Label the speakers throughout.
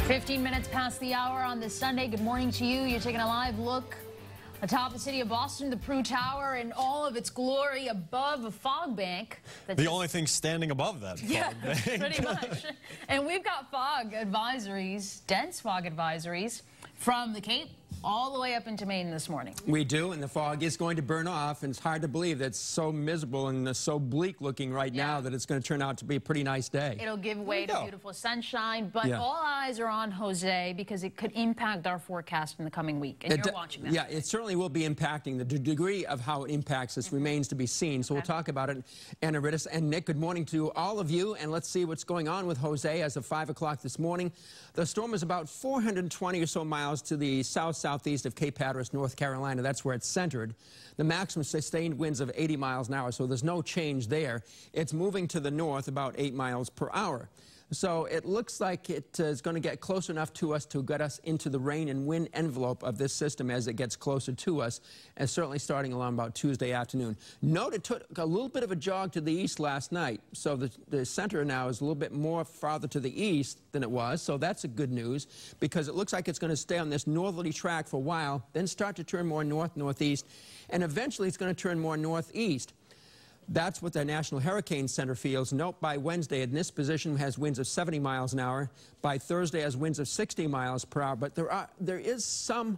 Speaker 1: 15 minutes past the hour on this Sunday. Good morning to you. You're taking a live look atop the city of Boston, the Prue Tower in all of its glory above a fog bank.
Speaker 2: The only thing standing above that fog bank.
Speaker 1: Pretty much. And we've got fog advisories, dense fog advisories from the Cape all the way up into Maine this morning.
Speaker 3: We do, and the fog is going to burn off, and it's hard to believe that it's so miserable and so bleak looking right now that it's going to turn out to be a pretty nice day.
Speaker 1: It'll give way to beautiful sunshine, but all eyes are on Jose because it could impact our forecast in the coming week, and you're watching that.
Speaker 3: Yeah, it certainly will be impacting. The degree of how it impacts us remains to be seen, so we'll talk about it. Anna Rittis and Nick, good morning to all of you, and let's see what's going on with Jose as of 5 o'clock this morning. The storm is about 420 or so miles to the southeast of Cape Hatteras, North Carolina. That's where it's centered. The maximum sustained winds of 80 miles an hour, so there's no change there. It's moving to the north about 8 miles per hour. So it looks like it is going to get close enough to us to get us into the rain and wind envelope of this system as it gets closer to us, and certainly starting along about Tuesday afternoon. Note it took a little bit of a jog to the east last night, so the center now is a little bit more farther to the east than it was, so that's a good news because it looks like it's going to stay on this northerly track for a while, then start to turn more north-northeast, and eventually it's going to turn more northeast. That's what the National Hurricane Center feels. Note by Wednesday, in this position, has winds of 70 miles an hour. By Thursday, has winds of 60 miles per hour. But there is some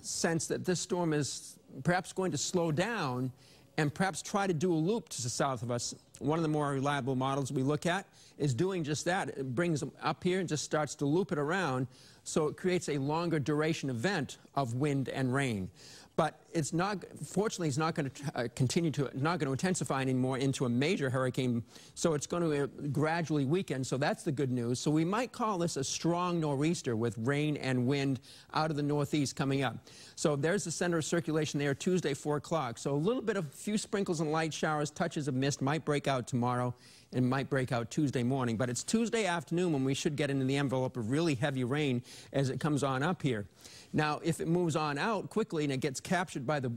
Speaker 3: sense that this storm is perhaps going to slow down and perhaps try to do a loop to the south of us. One of the more reliable models we look at is doing just that. It brings them up here and just starts to loop it around, so it creates a longer duration event of wind and rain. But it's not, fortunately, it's not going to not going to intensify anymore into a major hurricane, so it's going to gradually weaken, so that's the good news. So we might call this a strong nor'easter with rain and wind out of the northeast coming up. So there's the center of circulation there, Tuesday, 4 o'clock. So a little bit of a few sprinkles and light showers, touches of mist might break out tomorrow and might break out Tuesday morning. But it's Tuesday afternoon when we should get into the envelope of really heavy rain as it comes on up here. Now, if it moves on out quickly and it gets captured by the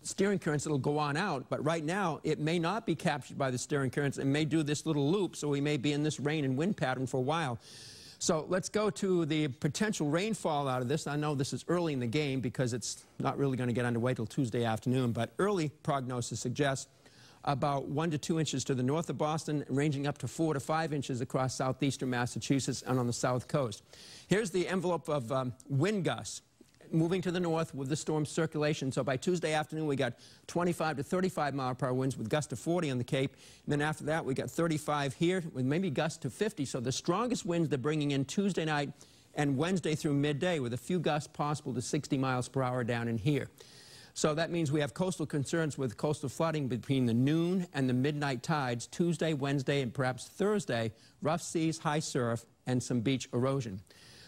Speaker 3: steering currents, it'll go on out. But right now, it may not be captured by the steering currents. It may do this little loop, so we may be in this rain and wind pattern for a while. So let's go to the potential rainfall out of this. I know this is early in the game because it's not really going to get underway till Tuesday afternoon, but early prognosis suggests about 1 to 2 inches to the north of Boston, ranging up to 4 to 5 inches across southeastern Massachusetts and on the south coast. Here's the envelope of wind gusts moving to the north with the storm circulation. So by Tuesday afternoon, we got 25 to 35 mile per hour winds with gusts to 40 on the Cape. And then after that, we got 35 here with maybe gusts to 50. So the strongest winds they're bringing in Tuesday night and Wednesday through midday, with a few gusts possible to 60 miles per hour down in here. So that means we have coastal concerns with coastal flooding between the noon and the midnight tides, Tuesday, Wednesday, and perhaps Thursday, rough seas, high surf, and some beach erosion.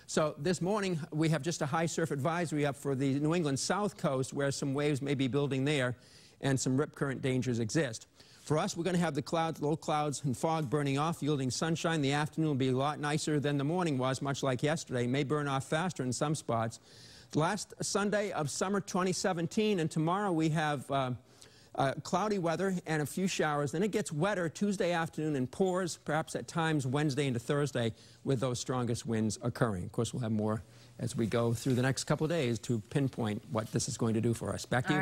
Speaker 3: So this morning, we have just a high surf advisory up for the New England south coast, where some waves may be building there and some rip current dangers exist. For us, we're going to have the clouds, low clouds and fog burning off, yielding sunshine. The afternoon will be a lot nicer than the morning was, much like yesterday. It may burn off faster in some spots. Last Sunday of summer 2017, and tomorrow we have cloudy weather and a few showers. Then it gets wetter Tuesday afternoon and pours, perhaps at times Wednesday into Thursday, with those strongest winds occurring. Of course, we'll have more as we go through the next couple of days to pinpoint what this is going to do for us. Back to you.